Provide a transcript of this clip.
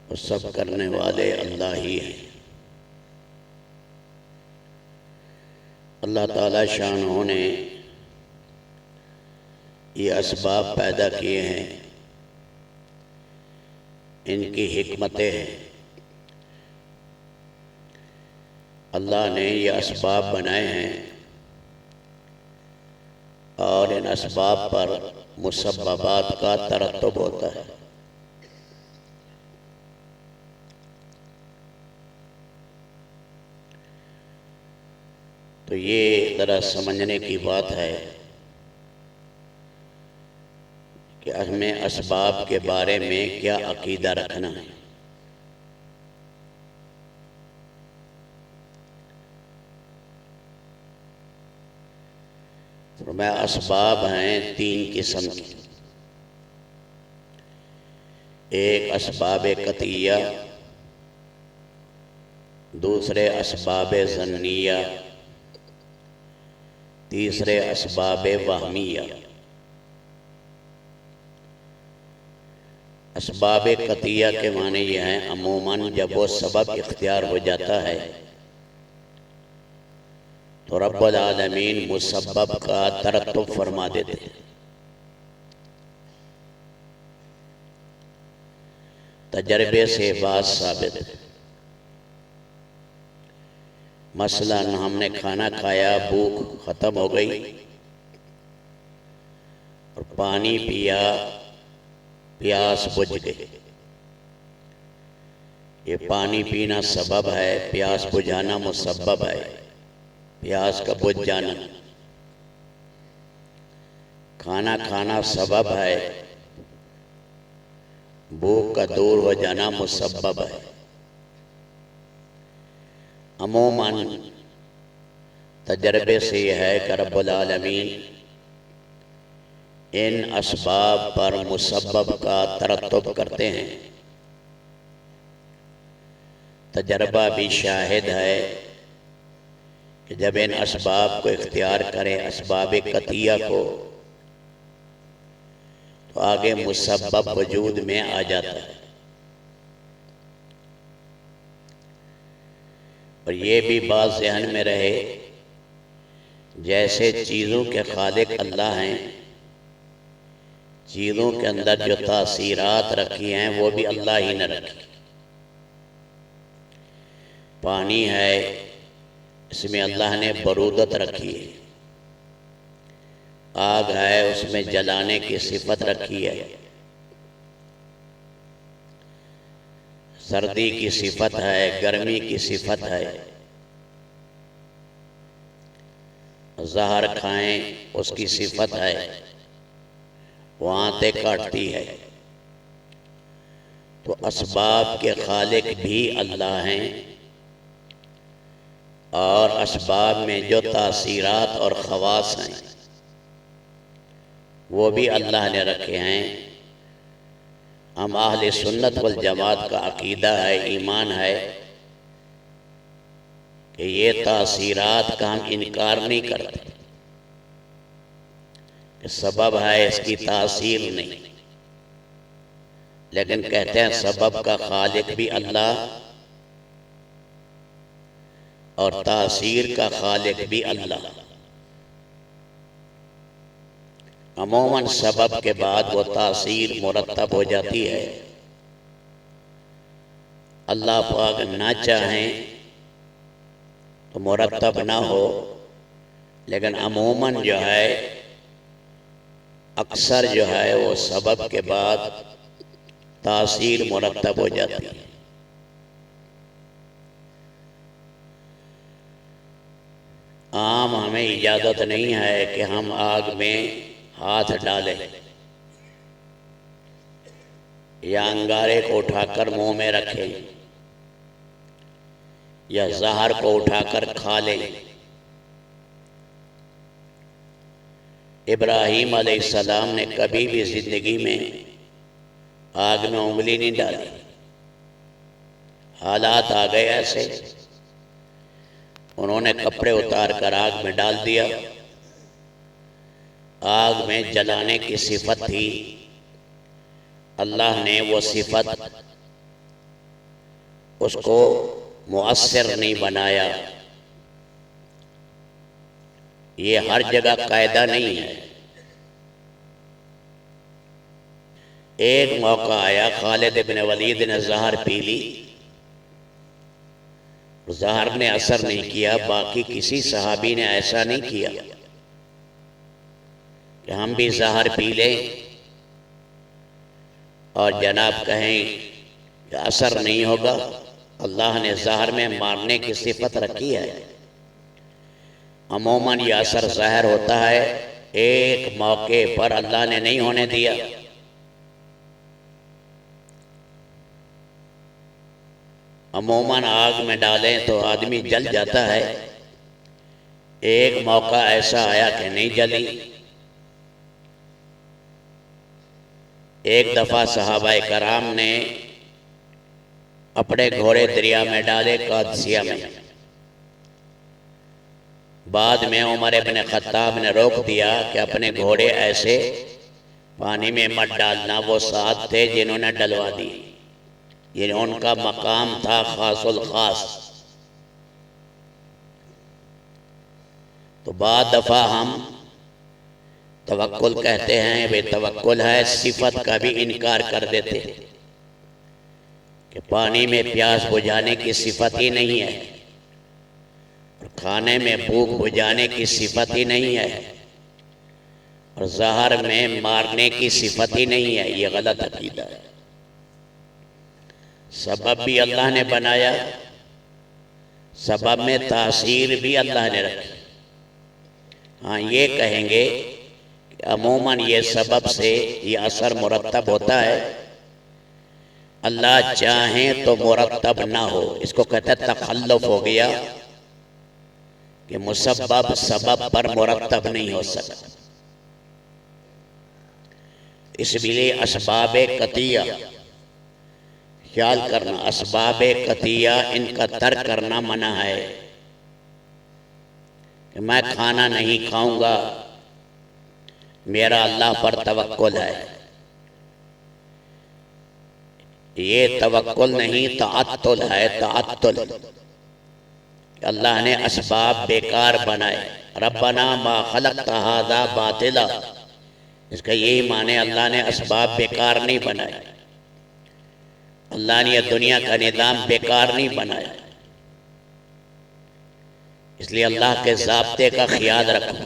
وہ سب کرنے والے اللہ ہی ہیں۔ اللہ تعالیٰ شانہ نے یہ اسباب پیدا کیے ہیں، ان کی حکمتیں ہیں۔ اللہ نے یہ اسباب بنائے ہیں اور ان اسباب پر مسببات کا ترتب ہوتا ہے۔ تو یہ ذرا سمجھنے کی بات ہے کہ ہمیں اسباب کے بارے میں کیا عقیدہ رکھنا ہے۔ فرمایا اسباب ہیں تین قسم کی، ایک اسباب قطعیہ، دوسرے اسباب ظنیہ، تیسرے اسباب وہمیہ۔ اسباب قطعیہ کے معنی یہ ہیں عموماً جب وہ سبب اختیار ہو جاتا ہے تو رب العالمین مسبب کا ترتب فرما دیتے ہیں۔ تجربے سے بات ثابت ہے۔ مثلاً ہم نے کھانا کھایا، بھوک ختم ہو گئی اور پانی پیا، پیاس بجھ گئی۔ یہ پانی پینا سبب ہے، پیاس بجھانا مسبب ہے، پیاس کا بجھ جانا۔ کھانا کھانا سبب ہے، بھوک کا دور ہو جانا مسبب ہے۔ عموماً تجربے سے یہ ہے کہ رب العالمین ان اسباب پر مسبب کا ترتب کرتے ہیں۔ تجربہ بھی شاہد ہے کہ جب ان اسباب کو اختیار کریں، اسباب قطعیہ کو، تو آگے مسبب وجود میں آ جاتا ہے۔ اور یہ بھی بات ذہن میں رہے، جیسے چیزوں کے خالق اللہ ہیں، چیزوں کے اندر جو تاثیرات رکھی ہیں وہ بھی اللہ ہی نے رکھی۔ پانی ہے، اس میں اللہ نے برودت رکھی ہے۔ آگ ہے، اس میں جلانے کی صفت رکھی ہے۔ سردی کی صفت ہے، گرمی کی صفت ہے۔ زہر کھائیں، اس کی صفت ہے، وہ آنتیں کاٹتی ہے۔ تو اسباب کے خالق بھی اللہ ہیں، اور اسباب میں جو تاثیرات اور خواص ہیں وہ بھی اللہ نے رکھے ہیں۔ ہم اہل سنت والجماعت کا عقیدہ ہے، ایمان ہے کہ یہ تاثیرات کا ہم انکار نہیں کرتے کہ سبب ہے، اس کی تاثیر نہیں، لیکن کہتے ہیں سبب کا خالق بھی اللہ اور تاثیر کا خالق بھی اللہ۔ عموماً سبب کے بعد وہ تاثیر مرتب ہو جاتی ہے۔ اللہ پاک نہ چاہیں تو مرتب نہ ہو، لیکن عموماً جو ہے اکثر جو ہے وہ سبب کے بعد تاثیر مرتب ہو جاتی ہے۔ عام ہمیں اجازت نہیں ہے کہ ہم آگ میں ہاتھ ڈالیں یا انگارے کو اٹھا کر منہ میں رکھیں یا زہر کو اٹھا کر کھا لیں۔ ابراہیم علیہ السلام نے کبھی بھی زندگی میں آگ میں انگلی نہیں ڈالی۔ حالات آ گئے ایسے، انہوں نے کپڑے اتار کر آگ میں ڈال دیا۔ آگ میں جلانے کی صفت تھی، اللہ نے وہ صفت اس کو مؤثر نہیں بنایا. یہ ہر جگہ قاعدہ نہیں ہے. ایک موقع آیا خالد بن ولید نے زہر پی لی، زہر نے اثر نہیں کیا. باقی کسی صحابی نے ایسا نہیں کیا کہ ہم بھی زہر پی لیں اور جناب کہیں کہ اثر نہیں ہوگا. اللہ نے زہر میں مارنے کی صفت رکھی ہے. عموماً یہ اثر ظاہر ہوتا ہے، ایک موقع پر اللہ نے نہیں ہونے دیا. عموماً آگ میں ڈالیں تو آدمی جل جاتا ہے، ایک موقع ایسا آیا کہ نہیں جلی. ایک دفعہ صحابہ کرام نے اپنے گھوڑے دریا میں ڈالے قادسیہ میں. بعد میں عمر ابن خطاب نے روک دیا کہ اپنے گھوڑے ایسے پانی میں مت ڈالنا. وہ ساتھ تھے جنہوں نے ڈلوا دی، یعنی ان کا مقام تھا خاص الخاص. تو بعد دفعہ ہم توکل کہتے ہیں، بے توکل ہے، صفت کا بھی انکار کر دیتے کہ پانی میں پیاس بجھانے کی صفت ہی نہیں ہے، اور کھانے میں بھوک بجھانے کی صفت ہی نہیں ہے، اور زہر میں مارنے کی صفت ہی نہیں ہے. یہ غلط عقیدہ ہے. سبب بھی اللہ نے بنایا، سبب میں تاثیر بھی اللہ نے رکھی. ہاں یہ کہیں گے کہ عموماً یہ سبب سے یہ اثر مرتب ہوتا ہے، اللہ چاہیں تو مرتب نہ ہو. اس کو کہتے ہیں تخلف ہو گیا کہ مسبب سبب پر مرتب نہیں ہو سکتا. اس لیے اسباب قطعیہ خیال کرنا، اسباب قطعیہ ان کا ترک کرنا منع ہے. کہ میں کھانا نہیں کھاؤں گا، میرا اللہ پر توکل ہے. یہ توکل نہیں، تعطل ہے. تعطل اللہ نے اسباب بیکار بنائے. ربنا ما خلقت ھذا باطلا، اس کا یہی معنی اللہ نے اسباب بیکار نہیں بنائے. اللہ نے یہ دنیا کا نظام بیکار نہیں بنایا. اس لیے اللہ کے ضابطے کا خیال رکھو.